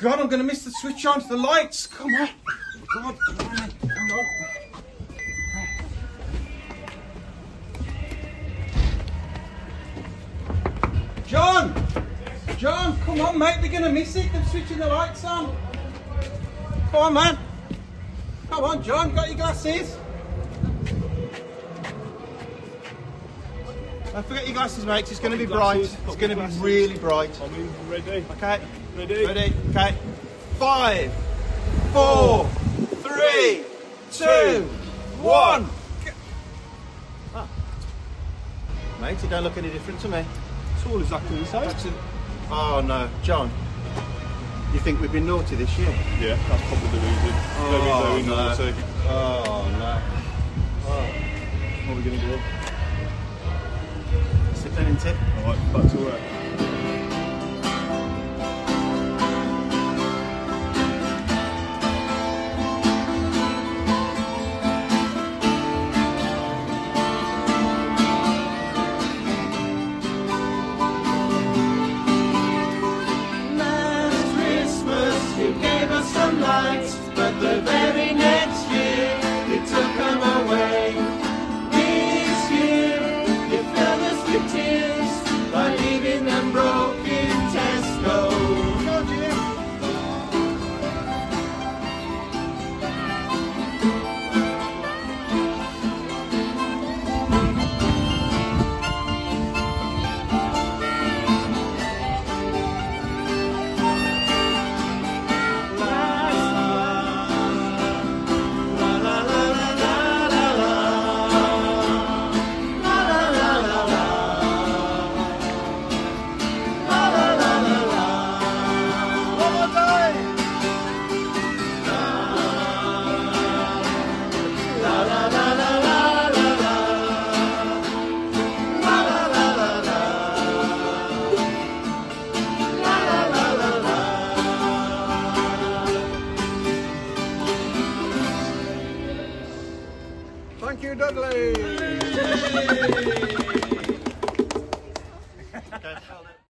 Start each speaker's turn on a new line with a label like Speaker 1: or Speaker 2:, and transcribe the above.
Speaker 1: God, I'm going to miss the switch on to the lights. Come on. God, come on. John! John, come on, mate. We're going to miss it. They're switching the lights on. Come on, man. Come on, John. Got your glasses? Don't forget your glasses, mate. It's going to be bright. It's going to be really bright.
Speaker 2: I'm ready.
Speaker 1: Okay.
Speaker 2: Ready.
Speaker 1: Ready. Okay. 5, 4, 3, 2, 1. Ah. Mate, it don't look any different to me.
Speaker 2: It's all exactly the same.
Speaker 1: Oh no, John. You think we've been naughty this year?
Speaker 2: Yeah, that's probably the reason. Very
Speaker 1: no.
Speaker 2: naughty.
Speaker 1: Oh no. Oh.
Speaker 2: What are we going to do?
Speaker 1: Sit down and tip.
Speaker 2: Alright, back to work.
Speaker 1: But the very next year, it took them away. This year, you filled us with tears by leaving them broken Tesco. Go, Jim.
Speaker 2: Thank you, Dudley.